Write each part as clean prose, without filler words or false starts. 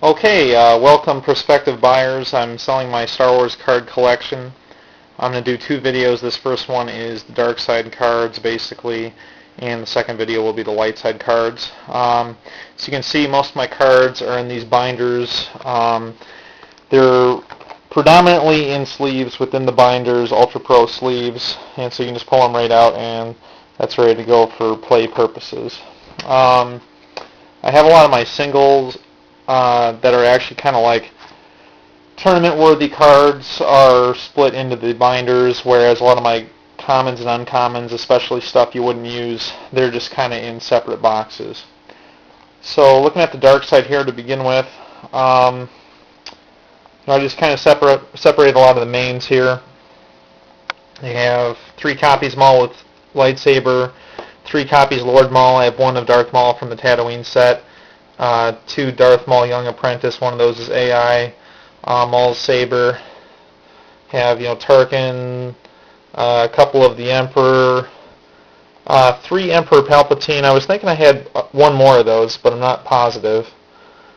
Okay, welcome prospective buyers. I'm selling my Star Wars card collection. I'm going to do two videos. This first one is the dark side cards, basically, and the second video will be the light side cards. So you can see most of my cards are in these binders. They're predominantly in sleeves within the binders, Ultra Pro sleeves, and so you can just pull them right out and that's ready to go for play purposes. I have a lot of my singles that are actually kind of like tournament-worthy cards are split into the binders, whereas a lot of my commons and uncommons, especially stuff you wouldn't use, they're just kind of in separate boxes. So looking at the dark side here to begin with, I just kind of separate a lot of the mains here. I have 3 copies Maul with lightsaber, 3 copies Lord Maul. I have 1 of Darth Maul from the Tatooine set. 2 Darth Maul Young Apprentice, one of those is AI, Maul's Saber, have, Tarkin, a couple of the Emperor, 3 Emperor Palpatine. I was thinking I had 1 more of those, but I'm not positive.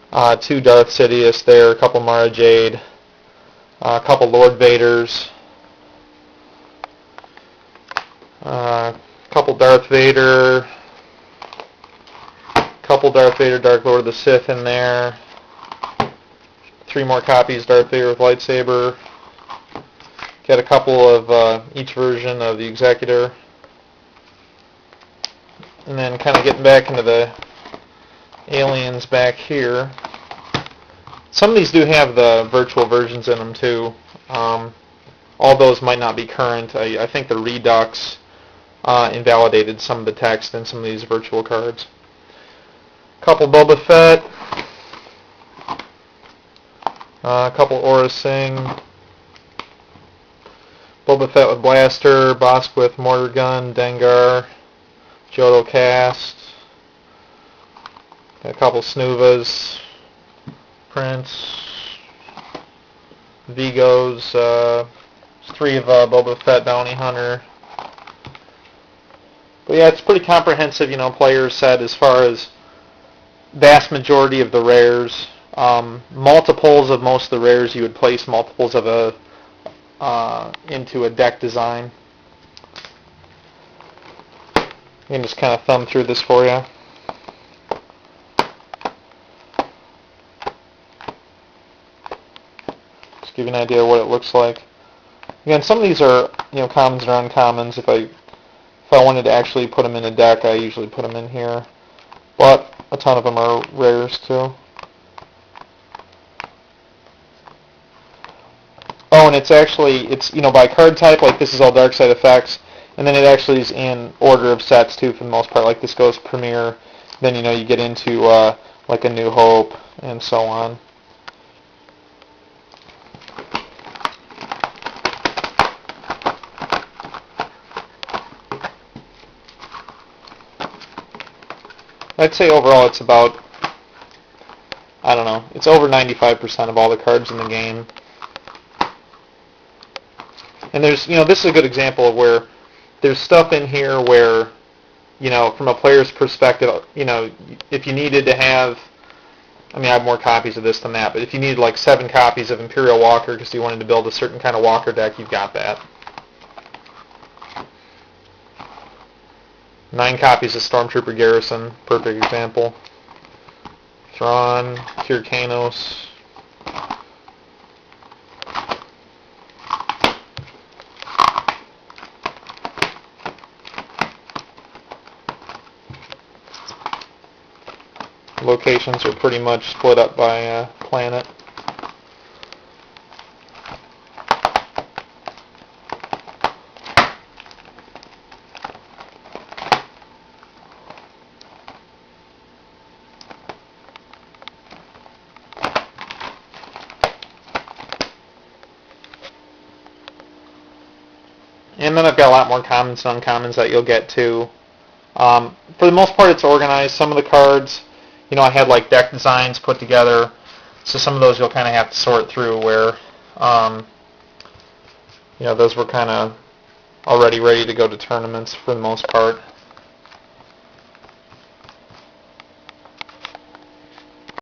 2 Darth Sidious there, a couple Mara Jade, a couple Lord Vaders, a couple Darth Vader, couple Darth Vader, Dark Lord of the Sith in there. 3 more copies Darth Vader with lightsaber. Got a couple of each version of the Executor. And then kind of getting back into the aliens back here. Some of these do have the virtual versions in them too. All those might not be current. I think the Redux invalidated some of the text in some of these virtual cards. Couple Boba Fett, a couple Aura Singh, Boba Fett with Blaster, Bosk with Mortar Gun, Dengar, Jodo Cast, a couple Snoovas, Prince, Vigos, 3 of Boba Fett Bounty Hunter. But yeah, it's pretty comprehensive, player set as far as vast majority of the rares. Multiples of most of the rares you would place multiples of into a deck design. You can just kind of thumb through this for you. Just give you an idea of what it looks like. Again, some of these are commons or uncommons. If I wanted to actually put them in a deck, I usually put them in here. But a ton of them are rares too. Oh, and it's by card type. Like this is all dark side effects, and then it actually is in order of sets too for the most part. Like this goes Premier, then you get into like a New Hope and so on. I'd say overall it's about, it's over 95% of all the cards in the game. And there's, this is a good example of where there's stuff in here where, from a player's perspective, if you needed to have, I have more copies of this than that, but if you needed like 7 copies of Imperial Walker because you wanted to build a certain kind of Walker deck, you've got that. 9 copies of Stormtrooper Garrison, perfect example. Thrawn, Kyrkanos. Locations are pretty much split up by planet. And then I've got a lot more commons and uncommons that you'll get to. For the most part, it's organized. Some of the cards, I had like deck designs put together. So some of those you'll kind of have to sort through where, those were kind of already ready to go to tournaments for the most part.